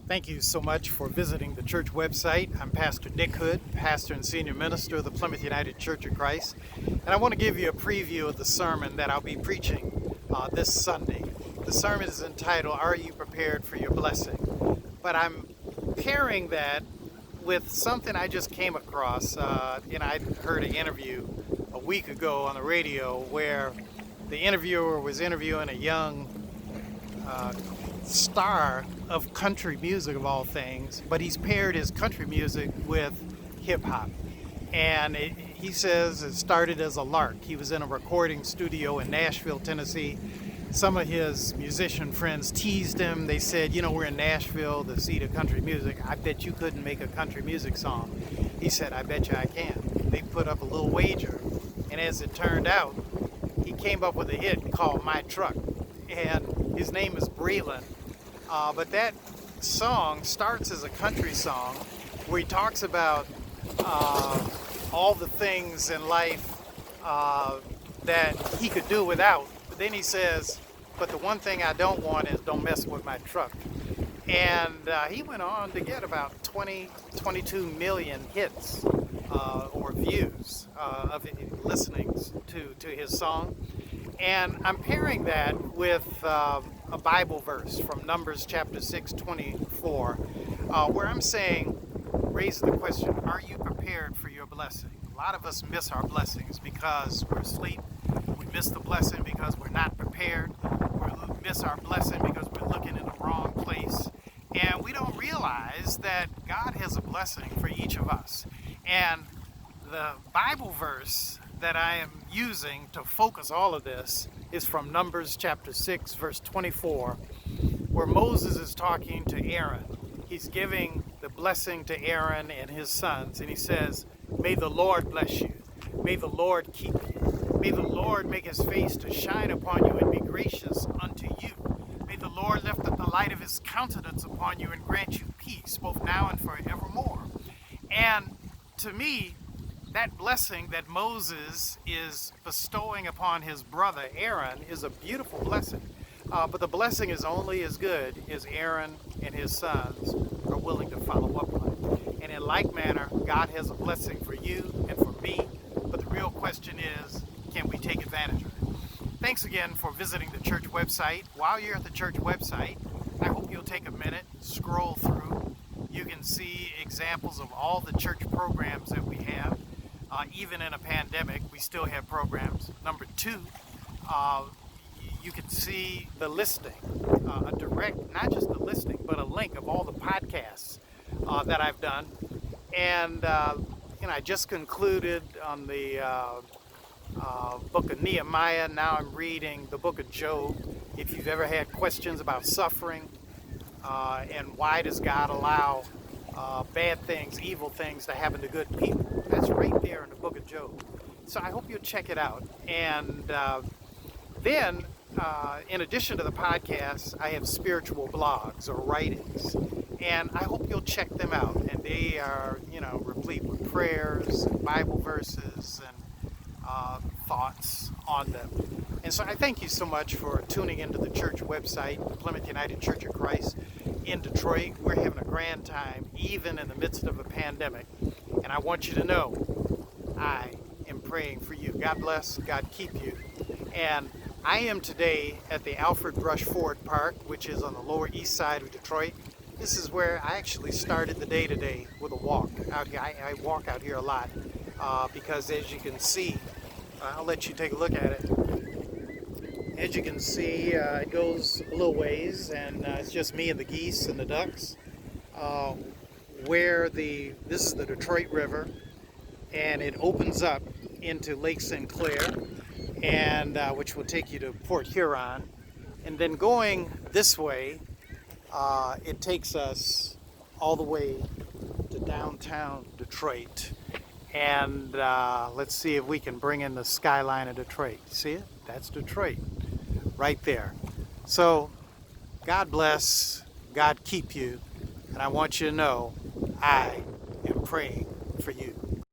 Thank you so much for visiting the church website. I'm Pastor Nick Hood, pastor and senior minister of the Plymouth United Church of Christ, and I want to give you a preview of the sermon that I'll be preaching this Sunday. The sermon is entitled, Are You Prepared for Your Blessing? But I'm pairing that with something I just came across. I heard an interview a week ago on the radio where the interviewer was interviewing a young star of country music of all things, but he's paired his country music with hip-hop. And he says it started as a lark. He was in a recording studio in Nashville, Tennessee. Some of his musician friends teased him. They said, we're in Nashville, the seat of country music. I bet you couldn't make a country music song. He said, I bet you I can. They put up a little wager. And as it turned out, he came up with a hit called My Truck. And his name is Breland. But that song starts as a country song where he talks about all the things in life that he could do without. But then he says, but the one thing I don't want is don't mess with my truck. And he went on to get about 22 million hits or views of listenings to his song. And I'm pairing that with a Bible verse from Numbers chapter 6:24, where I'm saying, raise the question, are you prepared for your blessing? A lot of us miss our blessings because we're asleep. We miss the blessing because we're not prepared. We miss our blessing because we're looking in the wrong place. And we don't realize that God has a blessing for each of us. And the Bible verse that I am using to focus all of this is from Numbers chapter 6, verse 24, where Moses is talking to Aaron. He's giving the blessing to Aaron and his sons, and he says, may the Lord bless you. May the Lord keep you. May the Lord make his face to shine upon you and be gracious unto you. May the Lord lift up the light of his countenance upon you and grant you peace, both now and forevermore. And to me, that blessing that Moses is bestowing upon his brother Aaron is a beautiful blessing. But the blessing is only as good as Aaron and his sons are willing to follow up on it. And in like manner, God has a blessing for you and for me. But the real question is, can we take advantage of it? Thanks again for visiting the church website. While you're at the church website, I hope you'll take a minute, scroll through. You can see examples of all the church programs that we have. Even in a pandemic, we still have programs. Number two, you can see the listing, a direct, not just the listing, but a link of all the podcasts that I've done. And, I just concluded on the book of Nehemiah. Now I'm reading the book of Job. If you've ever had questions about suffering and why does God allow bad things, evil things to happen to good people, that's right there in the book of Job. So I hope you'll check it out. And then, in addition to the podcast, I have spiritual blogs or writings. And I hope you'll check them out. And they are, replete with prayers, and Bible verses, and thoughts on them. And so I thank you so much for tuning into the church website, the Plymouth United Church of Christ in Detroit. We're having a grand time, even in the midst of a pandemic. And I want you to know, I am praying for you. God bless, God keep you. And I am today at the Alfred Brush Ford Park, which is on the Lower East Side of Detroit. This is where I actually started the day today with a walk out here. I walk out here a lot because as you can see, I'll let you take a look at it. As you can see, it goes a little ways, and it's just me and the geese and the ducks. This is the Detroit River, and it opens up into Lake St. Clair, and which will take you to Port Huron. And then going this way, it takes us all the way to downtown Detroit. And let's see if we can bring in the skyline of Detroit. See it? That's Detroit right there. So God bless, God keep you, and I want you to know I am praying for you.